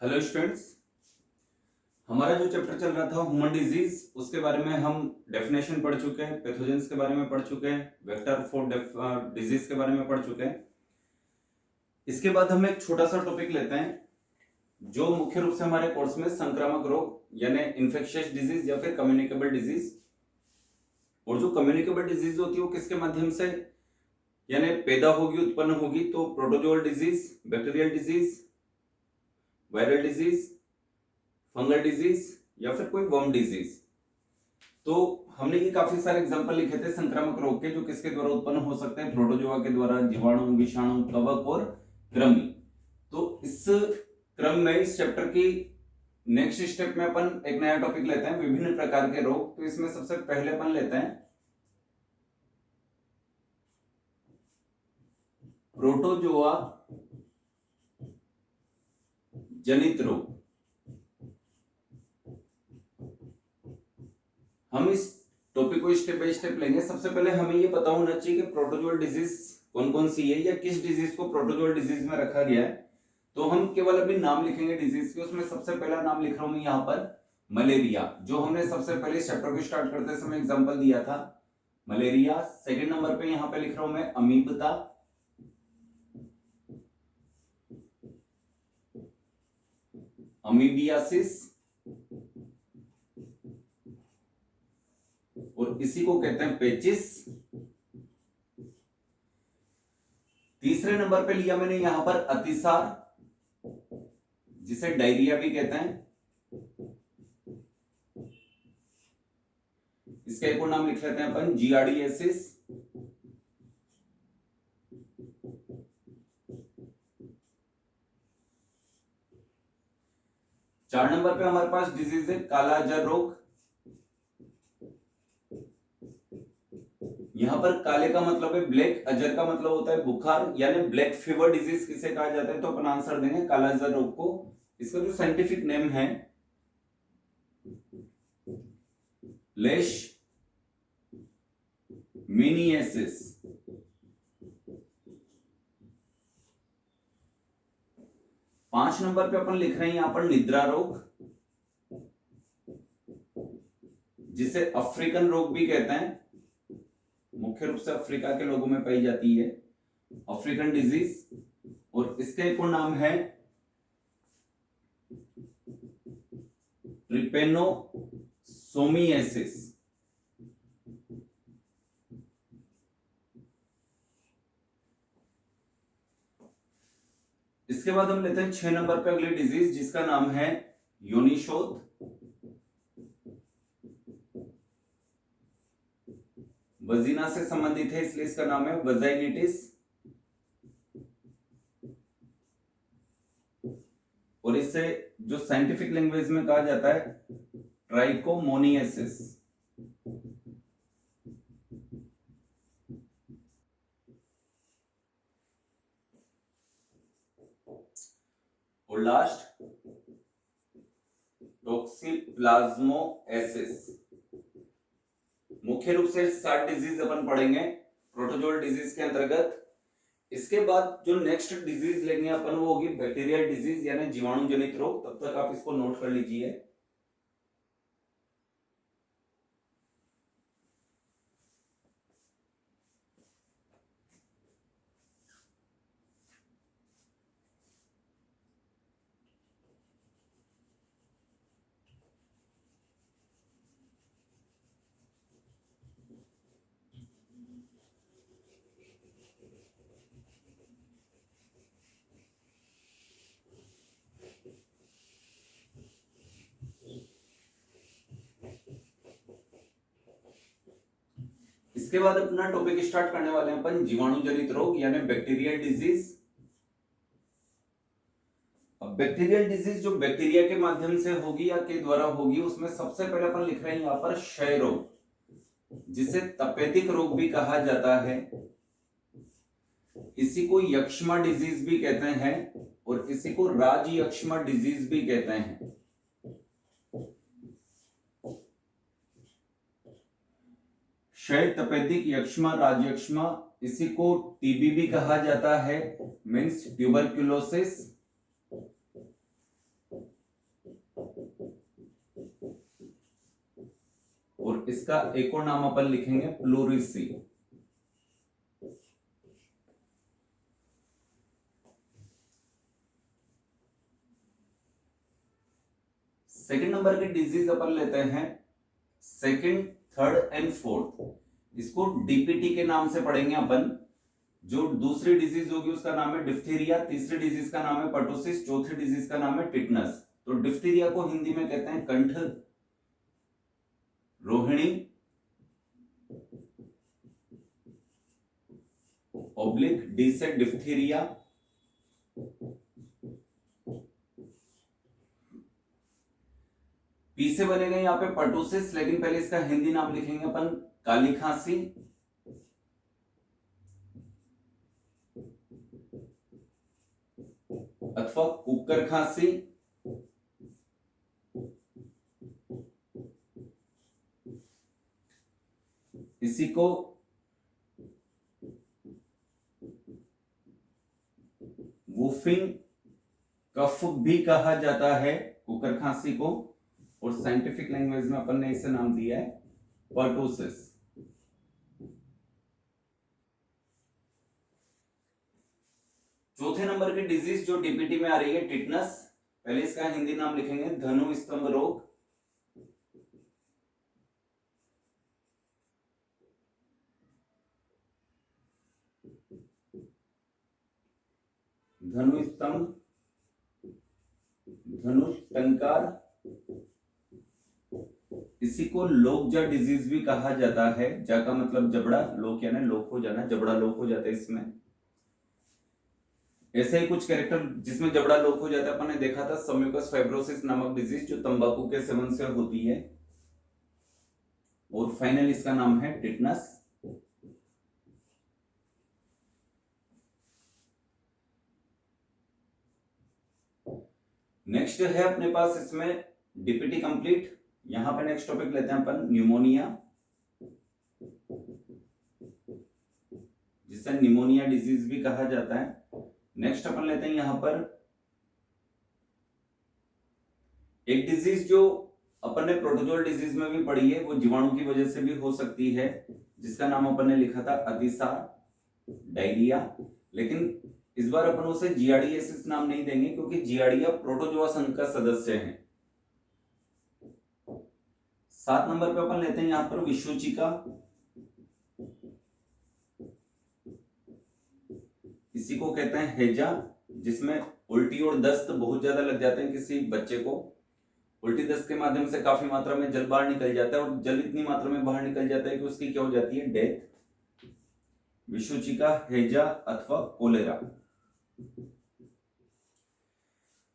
Hello students. हमारा जो chapter चल रहा था ह्यूमन डिजीज, उसके बारे में हम डेफिनेशन पढ़ चुके हैं, पैथोजेंस के बारे में पढ़ चुके हैं, वेक्टर फॉर डिजीज के बारे में पढ़ चुके हैं। इसके बाद हम एक छोटा सा टॉपिक लेते हैं जो मुख्य रूप से हमारे कोर्स में संक्रामक रोग यानी इन्फेक्शियस डिजीज या फिर कम्युनिकेबल डिजीज। और जो कम्युनिकेबल डिजीज होती है वो किसके माध्यम से यानी पैदा होगी, उत्पन्न होगी, तो protozoal disease, bacterial disease, viral disease, fungal disease या फिर कोई वर्म डिजीज। तो हमने ये काफी सारे एग्जांपल लिखे थे संक्रामक रोग के जो किसके द्वारा उत्पन्न हो सकते हैं, प्रोटोजोआ के द्वारा, जीवाणु, विषाणु, कवक और कृमि। तो इस क्रम में इस चैप्टर की नेक्स्ट स्टेप में अपन एक नया टॉपिक लेते हैं, विभिन्न प्रकार के रोग। तो इसमें सबसे पहले अपन लेते हैं प्रोटोजोआ जनित रोग। हम इस टॉपिक को स्टेप बाय स्टेप लेंगे। सबसे पहले हमें ये पता होना चाहिए कि प्रोटोजोअल डिजीज कौन कौन सी है या किस डिजीज को प्रोटोजोअल डिजीज में रखा गया है। तो हम केवल अभी नाम लिखेंगे डिजीज के। उसमें सबसे पहला नाम लिख रहा हूं मैं यहाँ पर मलेरिया, जो हमने सबसे पहले चैप्टर को स्टार्ट करते समय एग्जांपल दिया था, मलेरिया। सेकंड नंबर पे यहाँ पे लिख रहा हूं मैं अमीबता, अमीबियासिस, और इसी को कहते हैं पेचिस। तीसरे नंबर पे लिया मैंने यहां पर अतिसार, जिसे डायरिया भी कहते हैं। इसका एक और नाम लिख लेते हैं अपन जियार्डियासिस। चार नंबर पे हमारे पास डिजीज है काला अजर रोग। यहां पर काले का मतलब है ब्लैक, अजर का मतलब होता है बुखार, यानी ब्लैक फीवर डिजीज किसे कहा जाता है, तो अपन आंसर देंगे काला अजर रोग को। इसका जो साइंटिफिक नेम है लेश मीनियसिस। पांच नंबर पे अपन लिख रहे हैं यहां पर निद्रा रोग, जिसे अफ्रीकन रोग भी कहते हैं। मुख्य रूप से अफ्रीका के लोगों में पाई जाती है अफ्रीकन डिजीज। और इसका एक और नाम है ट्रिपेनोसोमियासिस। इसके बाद हम लेते हैं 6 नंबर पे अगली डिजीज, जिसका नाम है योनिशोथ। वजीना से संबंधित है इसलिए इसका नाम है वजाइनिटिस। और इसे जो साइंटिफिक लैंग्वेज में कहा जाता है ट्राइकोमोनियासिस। और लास्ट टॉक्सिप्लाज्मोसिस। मुख्य रूप से 7 डिजीज अपन पढ़ेंगे प्रोटोजोअल डिजीज के अंतर्गत। इसके बाद जो नेक्स्ट डिजीज लेंगे अपन वो होगी बैक्टीरियल डिजीज यानी जीवाणु जनित रोग। तब तक आप इसको नोट कर लीजिए। इसके बाद अपना टॉपिक स्टार्ट करने वाले हैं अपन जीवाणु जनित रोग यानी बैक्टीरियल डिजीज। अब बैक्टीरियल डिजीज जो बैक्टीरिया के माध्यम से होगी या के द्वारा होगी, उसमें सबसे पहले अपन लिख रहे हैं यहां पर क्षय रोग, जिसे तपेदिक रोग भी कहा जाता है। इसी को यक्ष्मा डिजीज भी कहते हैं और इसी को राजयक्ष्मा डिजीज भी कहते हैं। क्षय, तपेदिक, यक्ष्मा, राजयक्ष्मा, इसी को टीबी भी कहा जाता है, मीन्स ट्यूबरक्यूलोसिस। और इसका एक और नाम अपन लिखेंगे प्लूरिसी। सेकंड नंबर की डिजीज अपन लेते हैं सेकंड, थर्ड एंड फोर्थ। इसको डीपीटी के नाम से पढ़ेंगे अपन। जो दूसरी डिजीज होगी उसका नाम है डिप्थीरिया, तीसरी डिजीज का नाम है पर्टुसिस, चौथी डिजीज का नाम है टिटनस। तो डिप्थीरिया को हिंदी में कहते हैं कंठ रोहिणी ऑब्लिक डी से डिप्थीरिया। पी से बनेगा यहाँ पे पर्टुसिस, लेकिन पहले इसका हिंदी नाम लिखेंगे अपन काली खांसी, अथवा कुकर खांसी। इसी को वूफिंग कफ भी कहा जाता है, कुकर खांसी को, और साइंटिफिक लैंग्वेज में अपन ने इसे नाम दिया है पर्टुसिस। चौथे नंबर की डिजीज जो डीपीटी में आ रही है टिटनस। पहले इसका हिंदी नाम लिखेंगे धनु स्तंभ रोग। धनु स्तंभ, धनुष टंकार। इसी को लोकजा डिजीज भी कहा जाता है। जा का मतलब जबड़ा, लोक यानी लोक हो जाना, जबड़ा लोक हो जाता है इसमें। ऐसे ही कुछ कैरेक्टर जिसमें जबड़ा लोक हो जाता है अपन ने देखा था सम्यूकस फाइब्रोसिस नामक डिजीज, जो तंबाकू के सेवन से होती है। और फाइनल इसका नाम है टिटनस। नेक्स्ट है अपने पास इसमें डीपीटी कंप्लीट। यहां पे नेक्स्ट टॉपिक लेते हैं अपन न्यूमोनिया, जिसे निमोनिया डिजीज भी कहा जाता है। नेक्स्ट अपन लेते हैं यहां पर एक डिजीज जो अपन ने प्रोटोजोल डिजीज में भी पढ़ी है, वो जीवाणु की वजह से भी हो सकती है, जिसका नाम अपन ने लिखा था अतिसार डायरिया। लेकिन इस बार अपन उसे जियार्डियासिस नाम नहीं देंगे, क्योंकि जियार्डिया प्रोटोजोआ संघ का सदस्य है। 7 नंबर पे अपन लेते हैं यहां पर विषुचिका। इसी को कहते हैं हैजा, जिसमें उल्टी और दस्त बहुत ज्यादा लग जाते हैं किसी बच्चे को। उल्टी दस्त के माध्यम से काफी मात्रा में जल बाहर निकल जाता है, और जल इतनी मात्रा में बाहर निकल जाता है कि उसकी क्या हो जाती है, डेथ। विषुचिका, हैजा अथवा कोलेरा।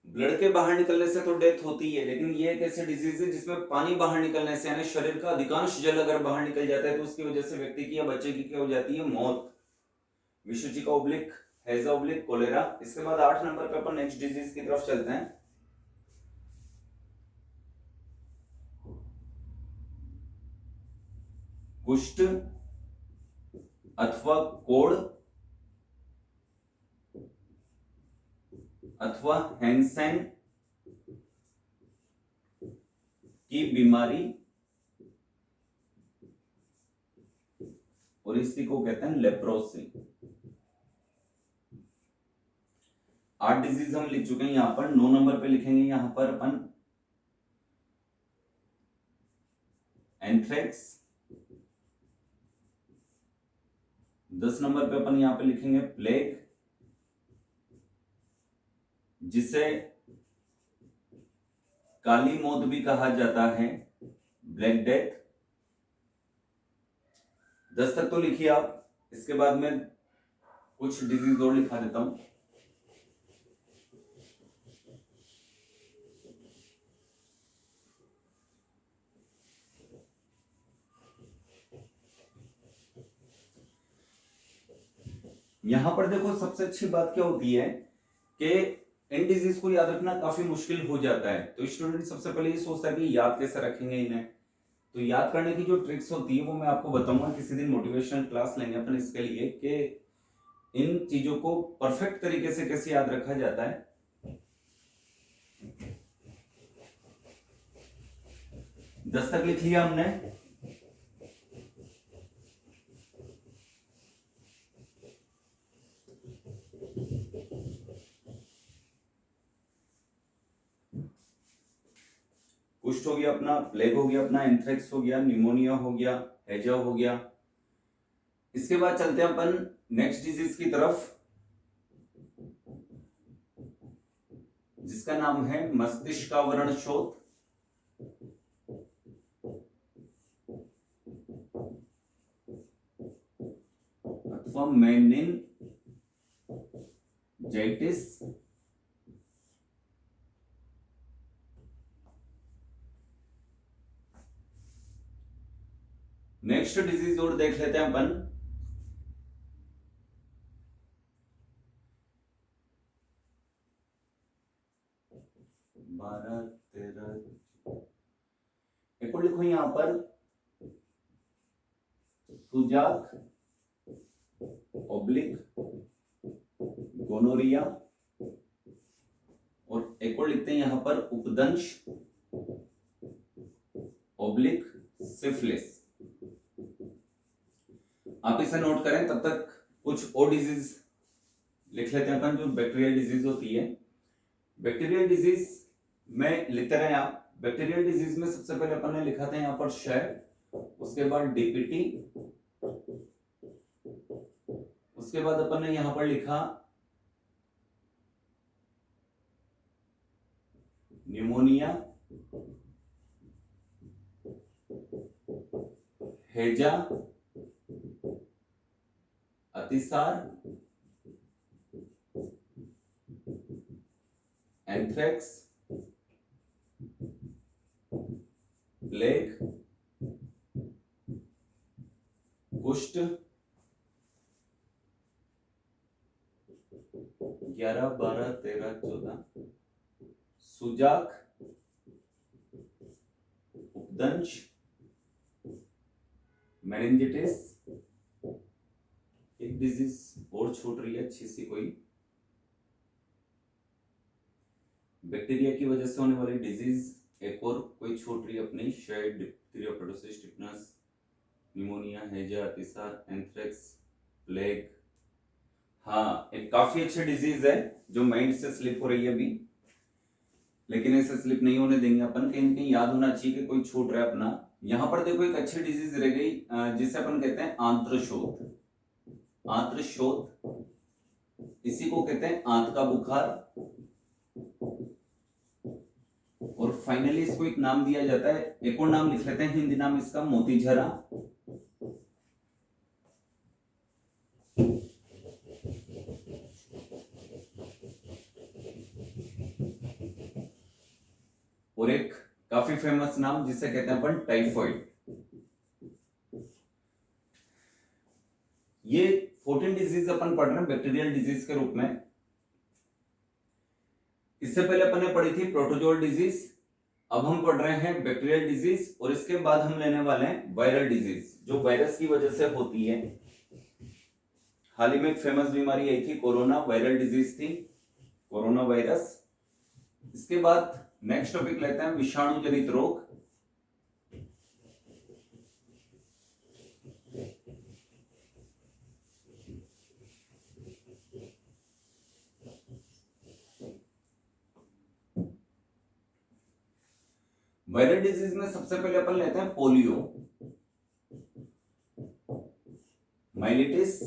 ब्लड के बाहर निकलने से तो डेथ होती है, लेकिन ये एक ऐसी डिजीज है जिसमें पानी बाहर निकलने से, यानी शरीर का अधिकांश जल अगर बाहर निकल जाता है तो उसकी वजह से व्यक्ति की या बच्चे की क्या हो जाती है, मौत। विषुचिका ओब्लिक हैजा ओब्लिक कोलेरा। इसके बाद 8 नंबर पे अपन नेक्स्ट डिजीज की तरफ चलते हैं। कुष्ठ अथवा कोढ़ अथवा हैंसेन की बीमारी, और इसी को कहते हैं लेप्रोसी। 8 डिजीज हम लिख चुके हैं यहां पर। 9 नंबर पे लिखेंगे यहां पर अपन एंथ्रेक्स। 10 नंबर पे अपन यहां पे लिखेंगे प्लेग, जिसे काली मौत भी कहा जाता है, ब्लैक डेथ। 10 तक तो लिखिए आप। इसके बाद में कुछ डिजीज और लिखा देता हूं। यहां पर देखो, सबसे अच्छी बात क्या होती है कि इन डिजीज को याद रखना काफी मुश्किल हो जाता है। तो स्टूडेंट सबसे पहले ये सोचता है कि याद कैसे रखेंगे इन्हें। तो याद करने की जो ट्रिक्स होती है वो मैं आपको बताऊंगा, किसी दिन मोटिवेशनल क्लास लेंगे अपन इसके लिए, कि इन चीजों को परफेक्ट तरीके से कैसे याद रखा जाता है। दस तक लिख लिया हमने। कुष्ठ हो गया अपना, प्लेग हो गया अपना, एंथ्रेक्स हो गया, निमोनिया हो गया, हैजा हो गया। इसके बाद चलते हैं अपन नेक्स्ट डिजीज की तरफ, जिसका नाम है मस्तिष्कावरण शोथ अथवा मेनिनजाइटिस। नेक्स्ट डिजीज और देख लेते हैं अपन, बारह तेरह, एक और लिखो यहां पर सुजाक ऑब्लिक गोनोरिया, और एक और लिखते हैं यहां पर उपदंश ऑब्लिक सिफिलिस। आप इसे नोट करें, तब तक कुछ और डिजीज लिख लेते हैं अपन जो बैक्टीरियल डिजीज होती है। बैक्टीरियल डिजीज में लिखते रहे आप। बैक्टीरियल डिजीज में सबसे पहले अपन ने लिखा था यहाँ पर क्षय, उसके बाद डीपीटी, उसके बाद अपन ने यहां पर लिखा न्यूमोनिया, हैजा, अतिसार, एंथ्रेक्स, प्लेग, कुष्ठ, 11, 12, 13, 14, सुजाक, उपदंश, मेनिंजाइटिस, एक डिजीज और छूट रही है अच्छी सी कोई, बैक्टीरिया की वजह से होने वाली डिजीज एक और कोई छूट रही है अपनी, शायद डिप्थीरिया, परटूसिस, टिटनस, निमोनिया, हैजा, अतिसार, एंथ्रेक्स, प्लेग। हाँ, एक काफी अच्छी डिजीज है जो माइंड से स्लिप हो रही है अभी, लेकिन ऐसे स्लिप नहीं होने देंगे अपन, कहीं ना कहीं याद होना चाहिए कि कोई छूट रहा है अपना। यहां पर देखो एक अच्छी डिजीज रह गई जिसे अपन कहते हैं आंत्रशोथ। आंत्रशोथ, इसी को कहते हैं आंत का बुखार, और फाइनली इसको एक नाम दिया जाता है, एक और नाम लिख लेते हैं, हिंदी नाम इसका मोतीझरा। और एक काफी फेमस नाम जिसे कहते हैं अपन टाइफॉइड। ये 14 डिजीज अपन पढ़ रहे हैं बैक्टीरियल डिजीज के रूप में। इससे पहले अपन ने पढ़ी थी प्रोटोजोल डिजीज, अब हम पढ़ रहे हैं बैक्टीरियल डिजीज, और इसके बाद हम लेने वाले हैं वायरल डिजीज जो वायरस की वजह से होती है। हाल ही में एक फेमस बीमारी आई थी, कोरोना वायरल डिजीज थी, कोरोना वायरस। इसके बाद नेक्स्ट टॉपिक लेते हैं विषाणु जनित रोग। वायरल डिजीज में सबसे पहले अपन लेते हैं पोलियो, माइलिटिस,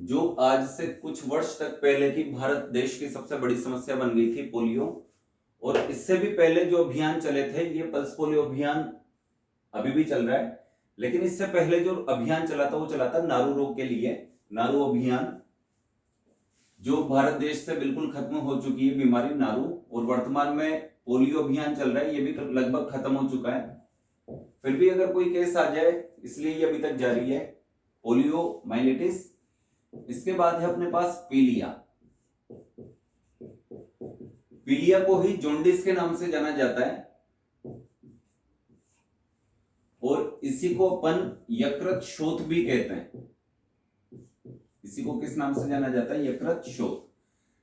जो आज से कुछ वर्ष तक पहले की भारत देश की सबसे बड़ी समस्या बन गई थी, पोलियो। और इससे भी पहले जो अभियान चले थे, ये पल्स पोलियो अभियान अभी भी चल रहा है, लेकिन इससे पहले जो अभियान चला था वो चला था नारू रोग के लिए, नारू अभियान, जो भारत देश से बिल्कुल खत्म हो चुकी है बीमारी नारू, और वर्तमान में पोलियो अभियान चल रहा है, ये भी लगभग खत्म हो चुका है। फिर भी अगर कोई केस आ जाए, इसलिए ये अभी तक जारी है, पोलियो, माइलिटिस। इसके बाद है अपने पास पीलिया। पीलिया को ही जॉन्डिस के नाम से जाना जाता है, और इसी को अपन यकृत शोथ भी कहते हैं। इसी को किस नाम से जाना जाता है? यकृत शोथ।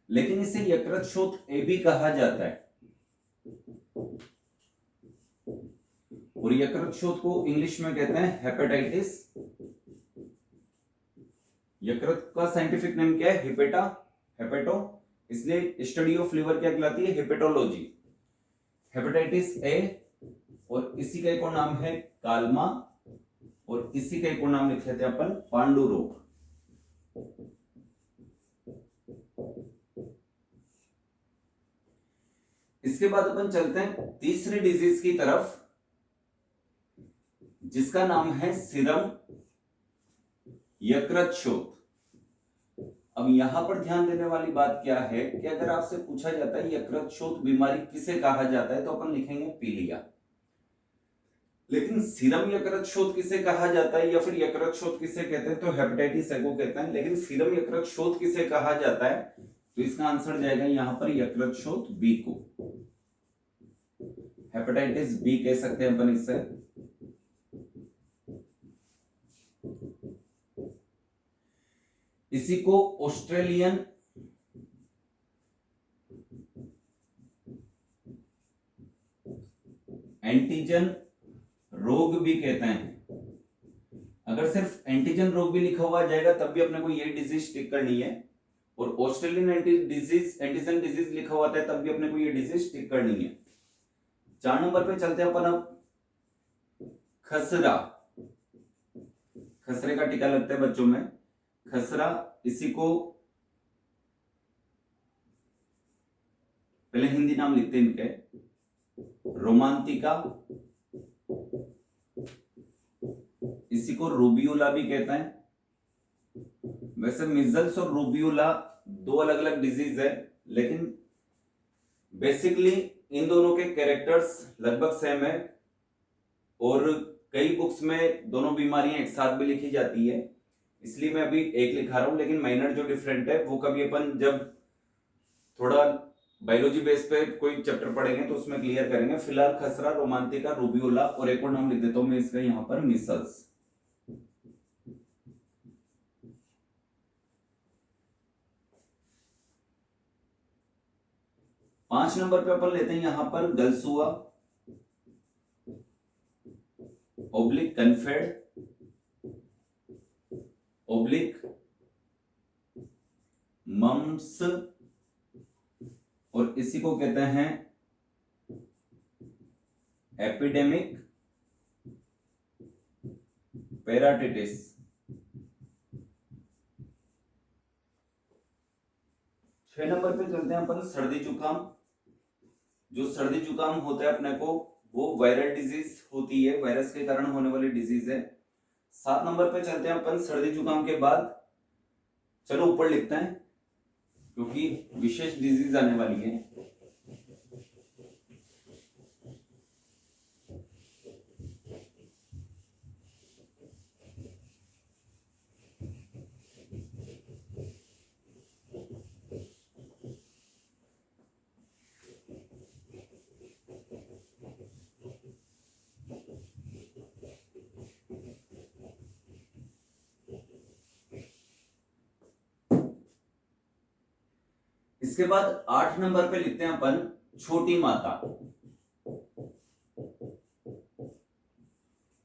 लेकिन इसे यकृत शोथ ए भी कहा जाता है, और यकृत शोथ को इंग्लिश में कहते हैं हेपेटाइटिस। यकृत का साइंटिफिक नेम क्या है? हिपेटा, हेपेटो, इसलिए स्टडी ऑफ लिवर क्या कहलाती है? हेपेटोलॉजी। हेपेटाइटिस ए, और इसी का एक और नाम है कालमा, और इसी का एक और नाम लिख लेते हैं अपन पांडु रोग। इसके बाद अपन चलते हैं तीसरी डिजीज की तरफ, जिसका नाम है सीरम यकृतशोथ। अब यहां पर ध्यान देने वाली बात क्या है कि अगर आपसे पूछा जाता है यकृतशोथ बीमारी किसे कहा जाता है, तो अपन लिखेंगे पीलिया। लेकिन सीरम यकृतशोथ किसे कहा जाता है या फिर यकृतशोथ किसे कहते हैं, तो हेपेटाइटिस ए को कहते हैं। लेकिन सीरम यकृतशोथ किसे कहा जाता है, तो इसका आंसर जाएगा यहां पर यकृतशोथ बी को। हेपेटाइटिस बी कह सकते हैं अपन इससे। इसी को ऑस्ट्रेलियन एंटीजन रोग भी कहते हैं। अगर सिर्फ एंटीजन रोग भी लिखा हुआ जाएगा तब भी अपने को ये डिजीज टिक करनी है, और ऑस्ट्रेलियन एंटीजन डिजीज लिखा हुआ है तब भी अपने को ये डिजीज टिक करनी है। 4 नंबर पे चलते हैं अपन अब खसरा। खसरे का टीका लगता है बच्चों में, खसरा। इसी को पहले हिंदी नाम लिखते हैं इनके, रोमांतिका, इसी को रूबियोला भी कहते हैं। वैसे मिजल्स और रूबियोला 2 अलग अलग डिजीज है, लेकिन बेसिकली इन दोनों के कैरेक्टर्स लगभग सेम है, और कई बुक्स में दोनों बीमारियां एक साथ भी लिखी जाती है, इसलिए मैं अभी एक लिखा रहा हूं। लेकिन माइनर जो डिफरेंट है वो कभी अपन जब थोड़ा बायोलॉजी बेस पे कोई चैप्टर पढ़ेंगे तो उसमें क्लियर करेंगे। फिलहाल खसरा, रोमांतिका, रूबियोला और एक और नाम लिख देता हूं मैं इसका यहां पर, मिसल्स। पांच नंबर पे अपन लेते हैं यहां पर गलसुआ, ओब्लिक कन्फेड, ओब्लिक मम्स, और इसी को कहते हैं एपिडेमिक पेराटिटिस। 6 नंबर पे चलते हैं अपन सर्दी जुकाम। जो सर्दी जुकाम होता है अपने को वो वायरल डिजीज होती है, वायरस के कारण होने वाली डिजीज है। 7 नंबर पे चलते हैं अपन सर्दी जुकाम के बाद, चलो ऊपर लिखते हैं क्योंकि विशेष डिजीज आने वाली है। इसके बाद 8 नंबर पे लिखते हैं अपन छोटी माता,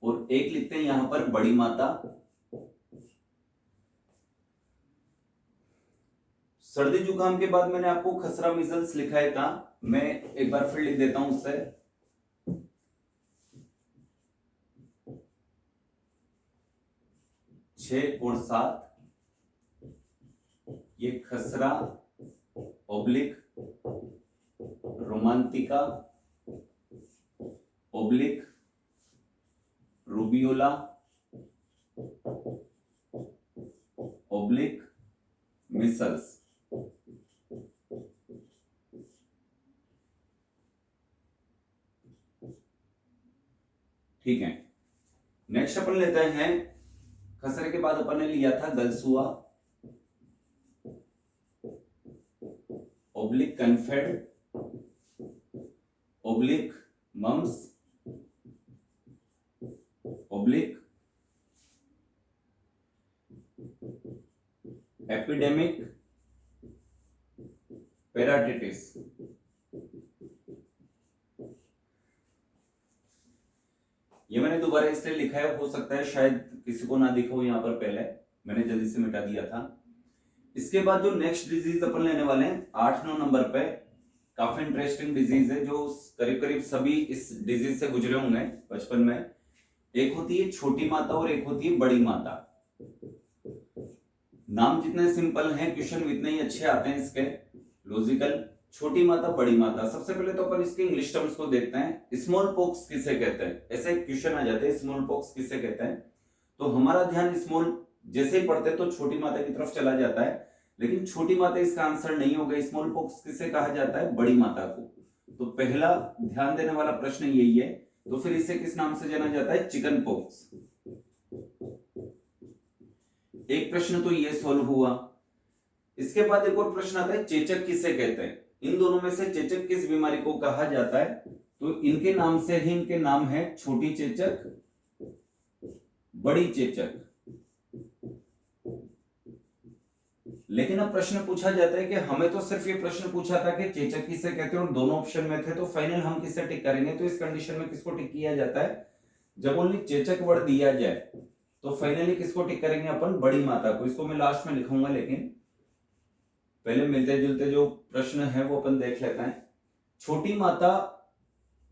और एक लिखते हैं यहां पर बड़ी माता। सर्दी जुकाम के बाद मैंने आपको खसरा मिजल्स लिखा है था, मैं एक बार फिर लिख देता हूं उससे। छह और 7, ये खसरा, ओब्लिक रोमांतिका, ओब्लिक रूबियोला, ओब्लिक मिसल्स। ठीक है, नेक्स्ट अपन लेते हैं, खसरे के बाद अपन ने लिया था गलसुआ, ओब्लिक कन्फेड, oblique mumps, oblique epidemic parotitis. ये मैंने दोबारा इसलिए लिखा है, हो सकता है शायद किसी को ना दिखा हो यहां पर, पहले मैंने जल्दी से मिटा दिया था। इसके बाद जो नेक्स्ट डिजीज अपन लेने वाले हैं 8-9 नंबर पे, काफी इंटरेस्टिंग डिजीज है जो करीब करीब सभी इस डिजीज से गुजरे होंगे बचपन में। एक होती है छोटी माता और एक होती है बड़ी माता। नाम जितने सिंपल हैं क्वेश्चन उतने ही अच्छे आते हैं इसके, लॉजिकल। छोटी माता बड़ी माता, सबसे पहले तो अपन इसके इंग्लिश टर्म्स को देखते हैं। स्मॉल पॉक्स किसे कहते हैं, ऐसे क्वेश्चन आ जाते हैं स्मॉल पॉक्स किसे कहते हैं। तो हमारा ध्यान स्मॉल जैसे ही पढ़ते तो छोटी माता की तरफ चला जाता है, लेकिन छोटी माता इसका आंसर नहीं होगा। स्मॉल पॉक्स किसे कहा जाता है, बड़ी माता को। तो पहला ध्यान देने वाला प्रश्न यही है। तो फिर इसे किस नाम से जाना जाता है, चिकन पॉक्स। एक प्रश्न तो ये सॉल्व हुआ। इसके बाद एक और प्रश्न आता है, चेचक किसे कहते हैं। इन दोनों में से चेचक किस बीमारी को कहा जाता है, तो इनके नाम से ही इनके नाम है छोटी चेचक, बड़ी चेचक। लेकिन अब प्रश्न पूछा जाता है कि हमें तो सिर्फ ये प्रश्न पूछा था कि चेचक किसे कहते हैं और दोनों ऑप्शन में थे, तो फाइनल हम किसे टिक करेंगे। तो इस कंडीशन में किसको टिक किया जाता है, जब ओनली चेचक वर्ड दिया जाए तो फाइनली किसको टिक करेंगे अपन, बड़ी माता को। इसको मैं लास्ट में लिखूंगा, लेकिन पहले मिलते जुलते जो प्रश्न है वो अपन देख लेते हैं। छोटी माता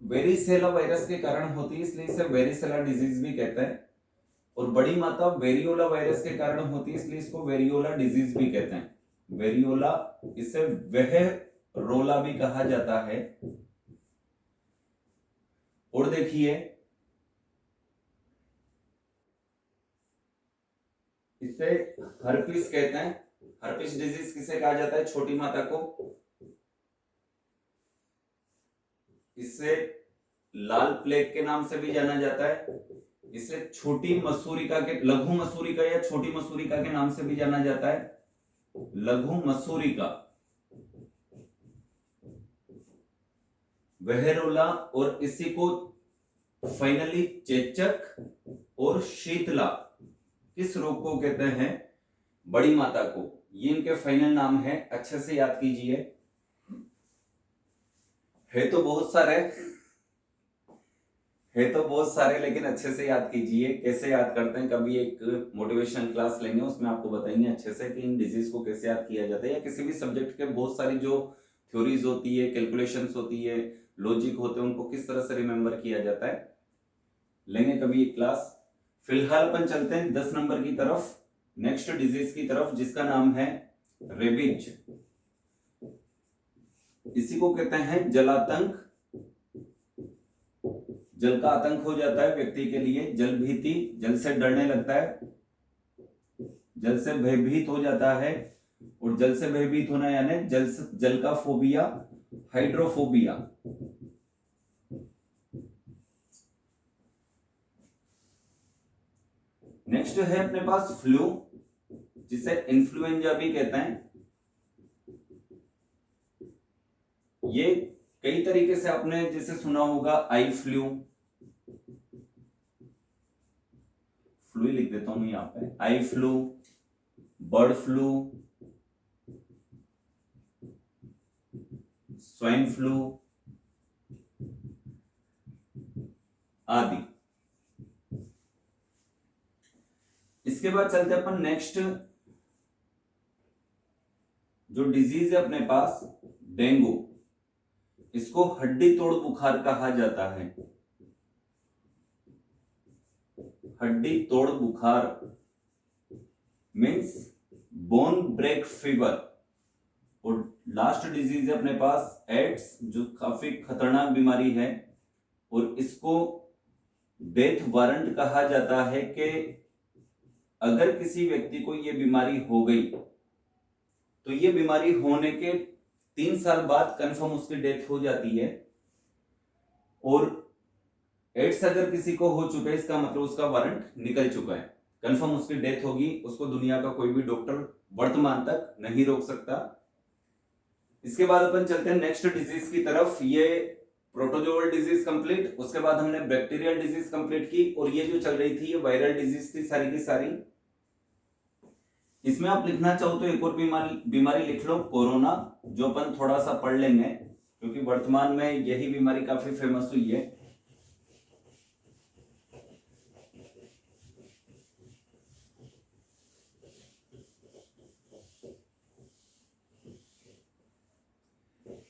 वेरिसेला वायरस के कारण होती है, इसलिए इसे वेरिसेला डिजीज भी कहते हैं। और बड़ी माता वेरियोला वायरस के कारण होती है, इसलिए इसको वेरियोला डिजीज भी कहते हैं। वेरियोला, इसे वह रोला भी कहा जाता है। और देखिए इसे हर्पिस कहते हैं। हर्पिस डिजीज किसे कहा जाता है, छोटी माता को। इसे लाल प्लेग के नाम से भी जाना जाता है। इसे छोटी मसूरिका के, लघु मसूरिका या छोटी मसूरिका के नाम से भी जाना जाता है, लघु मसूरिका, वहरोला। और इसी को फाइनली चेचक और शीतला किस रोग को कहते हैं, बड़ी माता को। ये इनके फाइनल नाम है, अच्छे से याद कीजिए। है तो बहुत सारे लेकिन अच्छे से याद कीजिए। कैसे याद करते हैं, कभी एक मोटिवेशन क्लास लेंगे, उसमें आपको बताएंगे अच्छे से कि इन डिजीज को कैसे याद किया जाता है। या किसी भी सब्जेक्ट के बहुत सारी जो थ्योरीज होती है, कैलकुलेशंस होती है, लॉजिक होते हैं, उनको किस तरह से रिमेंबर किया जाता है, लेंगे कभी एक क्लास। फिलहाल अपन चलते हैं 10 नंबर की तरफ, नेक्स्ट डिजीज की तरफ, जिसका नाम है रेबीज। इसी को कहते हैं जलातंक। जल का आतंक हो जाता है व्यक्ति के लिए, जल भीति, जल से डरने लगता है, जल से भयभीत हो जाता है। और जल से भयभीत होना यानी जल का फोबिया, हाइड्रोफोबिया। नेक्स्ट है अपने पास फ्लू, जिसे इन्फ्लुएंजा भी कहते हैं। ये कई तरीके से आपने जिसे सुना होगा, आई फ्लू, फ्लू लिख देता हूं यहां पे, eye flu, bird flu, swine flu आदि। इसके बाद चलते अपन नेक्स्ट जो डिजीज है अपने पास, डेंगू। इसको हड्डी तोड़ बुखार कहा जाता है, हड्डी तोड़ बुखार मीन्स बोन ब्रेक फीवर। और लास्ट डिजीज है अपने पास एड्स, जो काफी खतरनाक बीमारी है। और इसको डेथ वारंट कहा जाता है कि अगर किसी व्यक्ति को यह बीमारी हो गई तो ये बीमारी होने के 3 साल बाद कंफर्म उसकी डेथ हो जाती है। और एड्स अगर किसी को हो चुका है, इसका मतलब उसका वारंट निकल चुका है, कंफर्म उसकी डेथ होगी, उसको दुनिया का कोई भी डॉक्टर वर्तमान तक नहीं रोक सकता। इसके बाद अपन चलते हैं नेक्स्ट डिजीज की तरफ। ये प्रोटोजोअल डिजीज कंप्लीट, उसके बाद हमने बैक्टीरियल डिजीज कंप्लीट की, और ये जो चल रही थी ये वायरल डिजीज थी सारी की सारी। इसमें आप लिखना चाहो तो एक और बीमारी लिख लो, कोरोना, जो अपन थोड़ा सा पढ़ लेंगे क्योंकि वर्तमान में यही बीमारी काफी फेमस हुई है।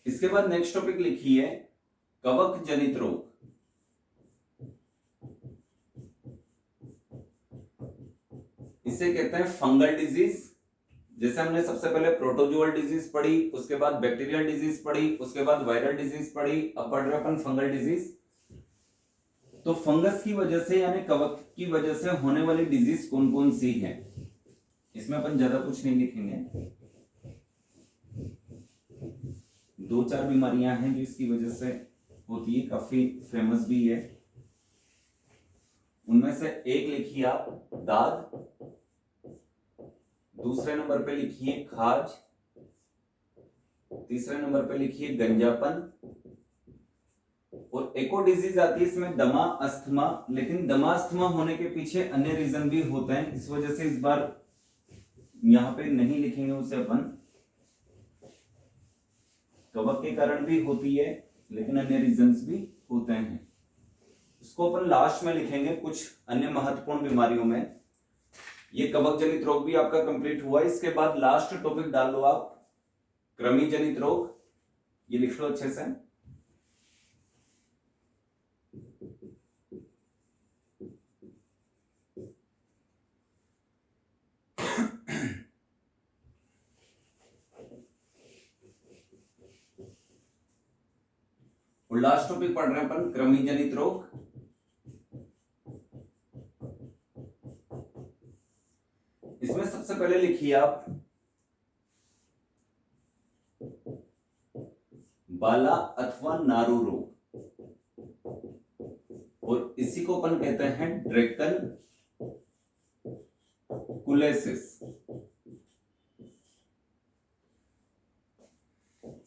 इसके इसके बाद नेक्स्ट टॉपिक लिखिए कवक जनित रोग। इसे कहते हैं फंगल डिजीज। जैसे हमने सबसे पहले प्रोटोजुअल डिजीज पढ़ी, उसके बाद बैक्टीरियल डिजीज पढ़ी, उसके बाद वायरल डिजीज पढ़ी, अब पढ़ रहे अपन फंगल डिजीज। तो फंगस की वजह से यानी कवक की वजह से होने वाली डिजीज कौन कौन सी है, इसमें अपन ज्यादा कुछ नहीं लिखेंगे। 2-4 बीमारियां हैं जो इसकी वजह से होती है, काफी फेमस भी है। उनमें से एक लिखिए आप दाद, दूसरे नंबर पे लिखिए खाज, तीसरे नंबर पे लिखिए गंजापन, और एक और डिजीज आती है इसमें दमा अस्थमा। लेकिन दमा अस्थमा होने के पीछे अन्य रीजन भी होते हैं, इस वजह से इस बार यहां पे नहीं लिखेंगे उसे अपन। कवक के कारण भी होती है लेकिन अन्य रीजंस भी होते हैं, इसको अपन लास्ट में लिखेंगे कुछ अन्य महत्वपूर्ण बीमारियों में। ये कवक जनित रोग भी आपका कंप्लीट हुआ। इसके बाद लास्ट टॉपिक डाल लो आप कृमि जनित रोग, ये लिख लो अच्छे से। और लास्ट टॉपिक पढ़ रहे हैं अपन कृमि जनित रोग। इसमें सबसे पहले लिखिए आप बाला अथवा नारू रोग, और इसी को अपन कहते हैं ड्रेकन कुलेसिस।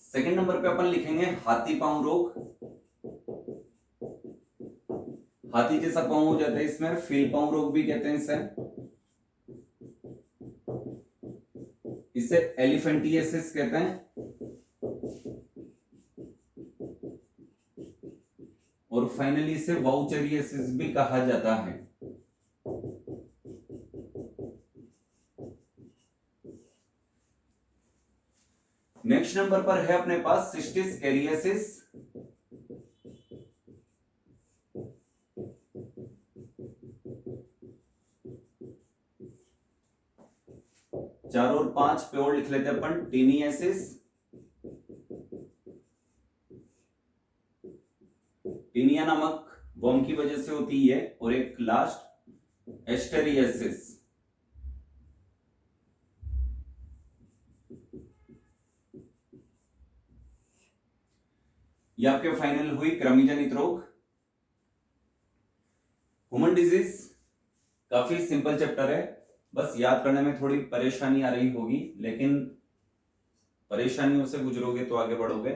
सेकंड नंबर पे अपन लिखेंगे हाथी पांव रोग। हाथी जैसा पांव हो जाता है, इसमें फील पांव रोग भी कहते हैं इसे एलिफेंटिएसिस कहते हैं। और फाइनली इसे वाउचरियसिस भी कहा जाता है। नेक्स्ट नंबर पर है अपने पास सिस्टिस कैरियसिस। चार और 5 पे और लिख लेते हैं अपन टीनियासिस। टीनिया नामक वर्म की वजह से होती है। और एक लास्ट एस्टेरियासिस। ये आपके फाइनल हुई कृमि जनित रोग। ह्यूमन डिजीज काफी सिंपल चैप्टर है, बस याद करने में थोड़ी परेशानी आ रही होगी, लेकिन परेशानियों से गुजरोगे तो आगे बढ़ोगे।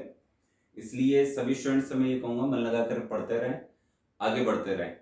इसलिए सभी स्टूडेंट्स से मैं ये कहूंगा मन लगाकर पढ़ते रहें, आगे बढ़ते रहें।